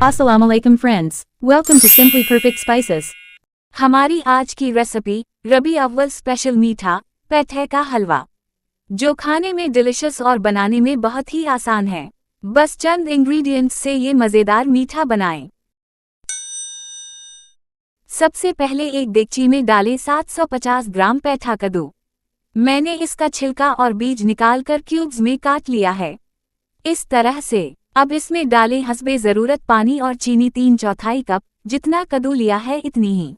Assalamu alaikum friends. Welcome to Simply Perfect Spices. हमारी आज की रेसिपी रबी अव्वल स्पेशल मीठा पेठे का हलवा, जो खाने में डिलिशियस और बनाने में बहुत ही आसान है। बस चंद इंग्रेडिएंट्स से ये मज़ेदार मीठा बनाएं। सबसे पहले एक देगची में डालें 750 ग्राम पेठा कद्दू। मैंने इसका छिलका और बीज निकालकर क्यूब्स में काट लिया है, इस तरह से। अब इसमें डालें हस्बे ज़रूरत पानी और चीनी 3/4 कप, जितना कद्दू लिया है इतनी ही।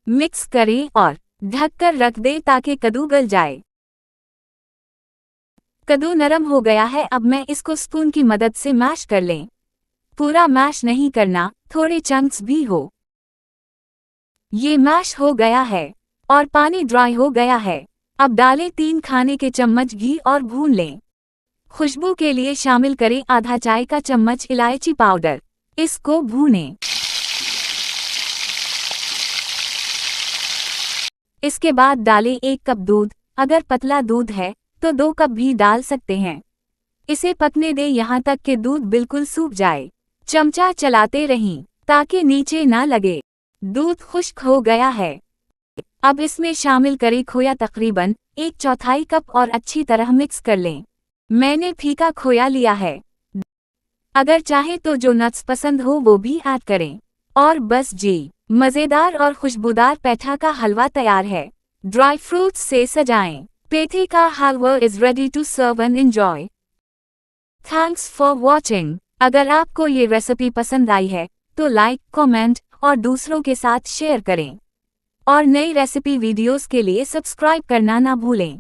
मिक्स करें और ढककर रख दें ताकि कद्दू गल जाए। कद्दू नरम हो गया है, अब मैं इसको स्पून की मदद से मैश कर लें। पूरा मैश नहीं करना, थोड़े चंक्स भी हो। ये मैश हो गया है और पानी ड्राई हो गया है। अब डालें 3 खाने के चम्मच घी और भून लें। खुशबू के लिए शामिल करें आधा चाय का चम्मच इलायची पाउडर। इसको भूनें। इसके बाद डालें 1 कप दूध। अगर पतला दूध है तो 2 कप भी डाल सकते हैं। इसे पकने दें यहाँ तक कि दूध बिल्कुल सूख जाए। चमचा चलाते रहें ताकि नीचे ना लगे। दूध खुश्क हो गया है। अब इसमें शामिल करें खोया तकरीबन 1/4 कप और अच्छी तरह मिक्स कर लें। मैंने फीका खोया लिया है, अगर चाहे तो जो नट्स पसंद हो वो भी ऐड करें। और बस जी, मज़ेदार और खुशबूदार पेठा का हलवा तैयार है। ड्राई फ्रूट्स से सजाएं। पेठे का हलवा is ready to serve and enjoy. Thanks for watching. अगर आपको ये रेसिपी पसंद आई है तो लाइक, कमेंट और दूसरों के साथ शेयर करें। और नई रेसिपी वीडियोस के लिए सब्सक्राइब करना ना भूलें।